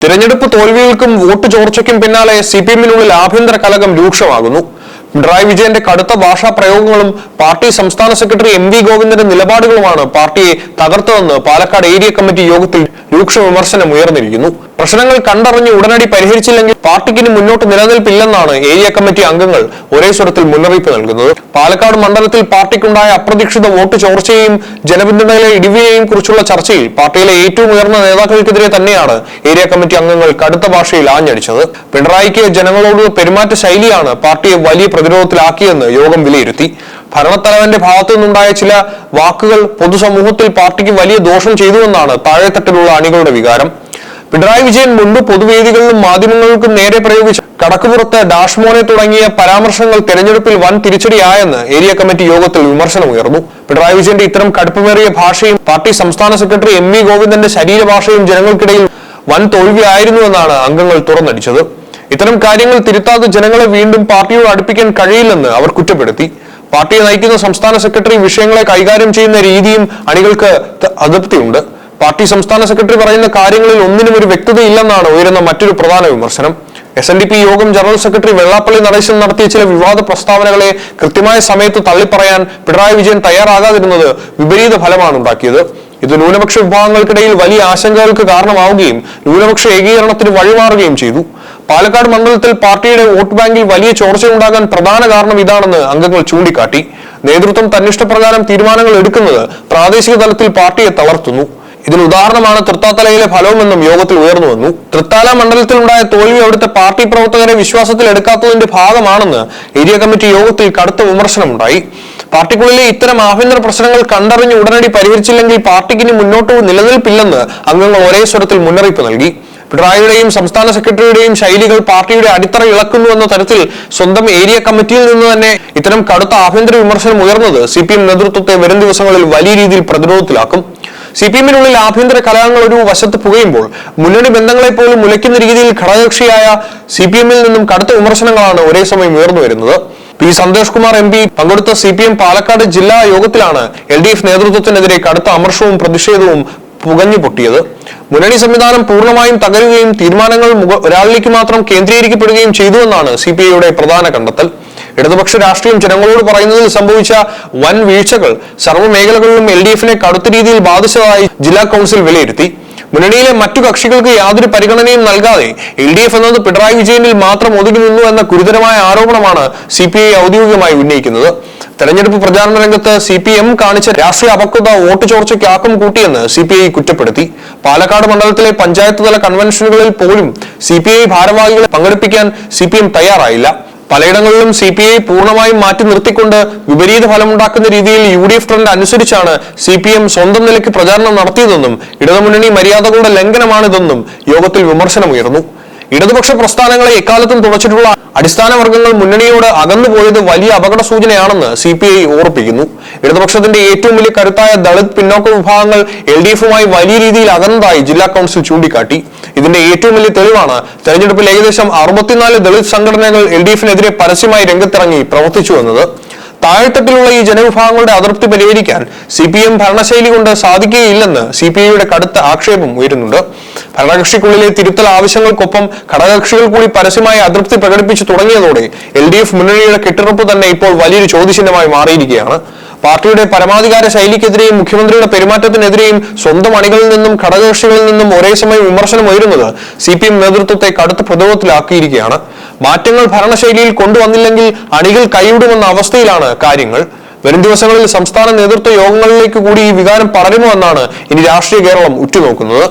തിരഞ്ഞെടുപ്പ് തോൽവികൾക്കും വോട്ട് ചോർച്ചയ്ക്കും പിന്നാലെ സിപിഎമ്മിനുള്ളിൽ ആഭ്യന്തര കലഹം രൂക്ഷമാകുന്നു. പിണറായി വിജയന്റെ കടുത്ത ഭാഷാ പ്രയോഗങ്ങളും പാർട്ടി സംസ്ഥാന സെക്രട്ടറി എം വി ഗോവിന്ദന്റെ നിലപാടുകളുമാണ് പാർട്ടിയെ തകർത്തതെന്ന് പാലക്കാട് ഏരിയ കമ്മിറ്റി യോഗത്തിൽ രൂക്ഷ വിമർശനം ഉയർന്നിരിക്കുന്നു. പ്രശ്നങ്ങൾ കണ്ടറിഞ്ഞ് ഉടനടി പരിഹരിച്ചില്ലെങ്കിൽ പാർട്ടിക്കിന് മുന്നോട്ട് നിലനിൽപ്പില്ലെന്നാണ് ഏരിയ കമ്മിറ്റി അംഗങ്ങൾ ഒരേ സ്വരത്തിൽ മുന്നറിയിപ്പ് നൽകുന്നത്. പാലക്കാട് മണ്ഡലത്തിൽ പാർട്ടിക്കുണ്ടായ അപ്രതീക്ഷിത വോട്ട് ചോർച്ചയെയും ജനപിന്തുണയിലെ ഇടിവിനെയും കുറിച്ചുള്ള ചർച്ചയിൽ പാർട്ടിയിലെ ഏറ്റവും ഉയർന്ന നേതാക്കൾക്കെതിരെ തന്നെയാണ് ഏരിയ കമ്മിറ്റി അംഗങ്ങൾ കടുത്ത ഭാഷയിൽ ആഞ്ഞടിച്ചത്. പിണറായിക്ക് ജനങ്ങളോട് പെരുമാറ്റ ശൈലിയാണ് പാർട്ടിയെ വലിയ പ്രതിരോധത്തിലാക്കിയെന്ന് യോഗം വിലയിരുത്തി. ഭരണത്തലവന്റെ ഭാഗത്തു നിന്നുണ്ടായ ചില വാക്കുകൾ പൊതുസമൂഹത്തിൽ പാർട്ടിക്ക് വലിയ ദോഷം ചെയ്തുവെന്നാണ് താഴെത്തട്ടിലുള്ള അണികളുടെ വികാരം. പിണറായി വിജയൻ മുൻപ് പൊതുവേദികളിലും മാധ്യമങ്ങൾക്കും നേരെ പ്രയോഗിച്ച കടക്കുപുറത്ത് ഡാഷ്മോനെ തുടങ്ങിയ പരാമർശങ്ങൾ തെരഞ്ഞെടുപ്പിൽ വൻ തിരിച്ചടിയായെന്ന് ഏരിയ കമ്മിറ്റി യോഗത്തിൽ വിമർശനമുയർന്നു. പിണറായി വിജയന്റെ ഇത്തരം കടുപ്പമേറിയ ഭാഷയും പാർട്ടി സംസ്ഥാന സെക്രട്ടറി എം വി ഗോവിന്ദന്റെ ശരീരഭാഷയും ജനങ്ങൾക്കിടയിൽ വൻ തോൽവിയായിരുന്നുവെന്നാണ് അംഗങ്ങൾ തുറന്നടിച്ചത്. ഇത്തരം കാര്യങ്ങൾ തിരുത്താതെ ജനങ്ങളെ വീണ്ടും പാർട്ടിയോട് അടുപ്പിക്കാൻ കഴിയില്ലെന്ന് അവർ കുറ്റപ്പെടുത്തി. പാർട്ടിയെ നയിക്കുന്ന സംസ്ഥാന സെക്രട്ടറി വിഷയങ്ങളെ കൈകാര്യം ചെയ്യുന്ന രീതിയും അണികൾക്ക് അതൃപ്തിയുണ്ട്. പാർട്ടി സംസ്ഥാന സെക്രട്ടറി പറയുന്ന കാര്യങ്ങളിൽ ഒന്നിനും ഒരു വ്യക്തതയില്ലെന്നാണ് ഉയരുന്ന മറ്റൊരു പ്രധാന വിമർശനം. SNDP യോഗം ജനറൽ സെക്രട്ടറി വെള്ളാപ്പള്ളി നടേശൻ നടത്തിയ ചില വിവാദ പ്രസ്താവനകളെ കൃത്യമായ സമയത്ത് തള്ളിപ്പറയാൻ പിണറായി വിജയൻ തയ്യാറാകാതിരുന്നത് വിപരീത ഫലമാണ് ഉണ്ടാക്കിയത്. ഇത് ന്യൂനപക്ഷ വിഭാഗങ്ങൾക്കിടയിൽ വലിയ ആശങ്കകൾക്ക് കാരണമാവുകയും ന്യൂനപക്ഷ ഏകീകരണത്തിന് വഴിമാറുകയും ചെയ്തു. പാലക്കാട് മണ്ഡലത്തിൽ പാർട്ടിയുടെ വോട്ട് ബാങ്കിൽ വലിയ ചോർച്ചയുണ്ടാകാൻ പ്രധാന കാരണം ഇതാണെന്ന് അംഗങ്ങൾ ചൂണ്ടിക്കാട്ടി. നേതൃത്വം തന്നിഷ്ടപ്രകാരം തീരുമാനങ്ങൾ എടുക്കുന്നത് പ്രാദേശിക തലത്തിൽ പാർട്ടിയെ തളർത്തുന്നു. ഇതിന് ഉദാഹരണമാണ് തൃത്താലയിലെ ഫലവുമെന്നും യോഗത്തിൽ ഉയർന്നു വന്നു. തൃത്താല മണ്ഡലത്തിലുണ്ടായ തോൽവി അവിടുത്തെ പാർട്ടി പ്രവർത്തകരെ വിശ്വാസത്തിൽ എടുക്കാത്തതിന്റെ ഭാഗമാണെന്ന് ഏരിയ കമ്മിറ്റി യോഗത്തിൽ കടുത്ത വിമർശനമുണ്ടായി. പാർട്ടിക്കുള്ളിലെ ഇത്തരം ആഭ്യന്തര പ്രശ്നങ്ങൾ കണ്ടറിഞ്ഞ് ഉടനടി പരിഹരിച്ചില്ലെങ്കിൽ പാർട്ടിക്കിന് മുന്നോട്ട് നിലനിൽപ്പില്ലെന്ന് അംഗങ്ങൾ ഒരേ സ്വരത്തിൽ മുന്നറിയിപ്പ് നൽകി. പിണറായിയുടെയും സംസ്ഥാന സെക്രട്ടറിയുടെയും ശൈലികൾ പാർട്ടിയുടെ അടിത്തറ ഇളക്കുന്നുവെന്ന തരത്തിൽ സ്വന്തം ഏരിയ കമ്മിറ്റിയിൽ നിന്ന് തന്നെ ഇത്തരം കടുത്ത ആഭ്യന്തര വിമർശനം ഉയർന്നത് CPM നേതൃത്വത്തെ വരും ദിവസങ്ങളിൽ വലിയ രീതിയിൽ പ്രതിരോധത്തിലാക്കും. CPM-നുള്ളിൽ ആഭ്യന്തര കലഹങ്ങൾ ഒരു വശത്ത് പുകയുമ്പോൾ മുന്നണി ബന്ധങ്ങളെ പോലും മുലയ്ക്കുന്ന രീതിയിൽ ഘടകകക്ഷിയായ CPM-ൽ നിന്നും കടുത്ത വിമർശനങ്ങളാണ് ഒരേ സമയം ഉയർന്നു വരുന്നത്. P. സന്തോഷ് കുമാർ MP പങ്കെടുത്ത CPM പാലക്കാട് ജില്ലാ യോഗത്തിലാണ് LDF നേതൃത്വത്തിനെതിരെ കടുത്ത അമർഷവും പ്രതിഷേധവും പുകഞ്ഞു പൊട്ടിയത്. മുന്നണി സംവിധാനം പൂർണ്ണമായും തകരുകയും തീരുമാനങ്ങൾ ഒരാളിലേക്ക് മാത്രം കേന്ദ്രീകരിക്കപ്പെടുകയും ചെയ്തുവെന്നാണ് CPI-യുടെ പ്രധാന കണ്ടെത്തൽ. ഇടതുപക്ഷ രാഷ്ട്രീയം ജനങ്ങളോട് പറയുന്നതിൽ സംഭവിച്ച വൻ വീഴ്ചകൾ സർവ്വ മേഖലകളിലും LDF-നെ കടുത്ത രീതിയിൽ ബാധിച്ചതായി ജില്ലാ കൗൺസിൽ വിലയിരുത്തി. മുന്നണിയിലെ മറ്റു കക്ഷികൾക്ക് യാതൊരു പരിഗണനയും നൽകാതെ LDF എന്നത് പിണറായി വിജയനിൽ മാത്രം ഒതുങ്ങി നിന്നു എന്ന ഗുരുതരമായ ആരോപണമാണ് CPI ഔദ്യോഗികമായി ഉന്നയിക്കുന്നത്. തെരഞ്ഞെടുപ്പ് പ്രചാരണ രംഗത്ത് CPM കാണിച്ച രാഷ്ട്രീയ അപക്വത വോട്ട് ചോർച്ചയ്ക്ക് ആക്കം കൂട്ടിയെന്ന് CPI കുറ്റപ്പെടുത്തി. പാലക്കാട് മണ്ഡലത്തിലെ പഞ്ചായത്ത് തല കൺവെൻഷനുകളിൽ പോലും CPI ഭാരവാഹികളെ പങ്കെടുപ്പിക്കാൻ CPM തയ്യാറായില്ല. പലയിടങ്ങളിലും CPI പൂർണ്ണമായും മാറ്റി നിർത്തിക്കൊണ്ട് വിപരീത ഫലമുണ്ടാക്കുന്ന രീതിയിൽ UDF ട്രെൻഡ് അനുസരിച്ചാണ് CPM സ്വന്തം നിലയ്ക്ക് പ്രചാരണം നടത്തിയതെന്നും ഇടതുമുന്നണി മര്യാദകളുടെ ലംഘനമാണിതെന്നും യോഗത്തിൽ വിമർശനമുയർന്നു. ഇടതുപക്ഷ പ്രസ്ഥാനങ്ങളെ എക്കാലത്തും തുറച്ചിട്ടുള്ള അടിസ്ഥാന വർഗങ്ങൾ മുന്നണിയോട് അകന്നുപോയത് വലിയ അപകട സൂചനയാണെന്ന് CPI ഓർപ്പിക്കുന്നു. ഇടതുപക്ഷത്തിന്റെ ഏറ്റവും വലിയ കരുത്തായ ദളിത് പിന്നോക്ക വിഭാഗങ്ങൾ LDF-മായി വലിയ രീതിയിൽ അകന്നതായി ജില്ലാ കൗൺസിൽ ചൂണ്ടിക്കാട്ടി. ഇതിന്റെ ഏറ്റവും വലിയ തെളിവാണ് തെരഞ്ഞെടുപ്പിൽ ഏകദേശം 64 ദളിത് സംഘടനകൾ LDF-നെതിരെ പരസ്യമായി രംഗത്തിറങ്ങി പ്രവർത്തിച്ചു എന്നത്. താഴെത്തട്ടിലുള്ള ഈ ജനവിഭാഗങ്ങളുടെ അതൃപ്തി പരിഹരിക്കാൻ CPM ഭരണശൈലി കൊണ്ട് സാധിക്കുകയില്ലെന്ന് CPI-യുടെ കടുത്ത ആക്ഷേപം ഉയരുന്നുണ്ട്. ഭരണകക്ഷിക്കുള്ളിലെ തിരുത്തൽ ആവശ്യങ്ങൾക്കൊപ്പം ഘടകകക്ഷികൾ കൂടി പരസ്യമായി അതൃപ്തി പ്രകടിപ്പിച്ചു തുടങ്ങിയതോടെ LDF മുന്നണിയുടെ കെട്ടുറപ്പ് തന്നെ ഇപ്പോൾ വലിയൊരു ചോദ്യചിഹ്നമായി മാറിയിരിക്കുകയാണ്. പാർട്ടിയുടെ പരമാധികാര ശൈലിക്കെതിരെയും മുഖ്യമന്ത്രിയുടെ പെരുമാറ്റത്തിനെതിരെയും സ്വന്തം അണികളിൽ നിന്നും ഘടകകക്ഷികളിൽ നിന്നും ഒരേ സമയം വിമർശനം ഉയരുന്നത് CPM നേതൃത്വത്തെ കടുത്ത പ്രതിരോധത്തിലാക്കിയിരിക്കുകയാണ്. മാറ്റങ്ങൾ ഭരണശൈലിയിൽ കൊണ്ടുവന്നില്ലെങ്കിൽ അണികൾ കൈവിടുമെന്ന അവസ്ഥയിലാണ് കാര്യങ്ങൾ. വരും ദിവസങ്ങളിൽ സംസ്ഥാന നേതൃത്വ യോഗങ്ങളിലേക്ക് കൂടി ഈ വികാരം പടരുമോ എന്നാണ് ഇനി രാഷ്ട്രീയ കേരളം ഉറ്റുനോക്കുന്നത്.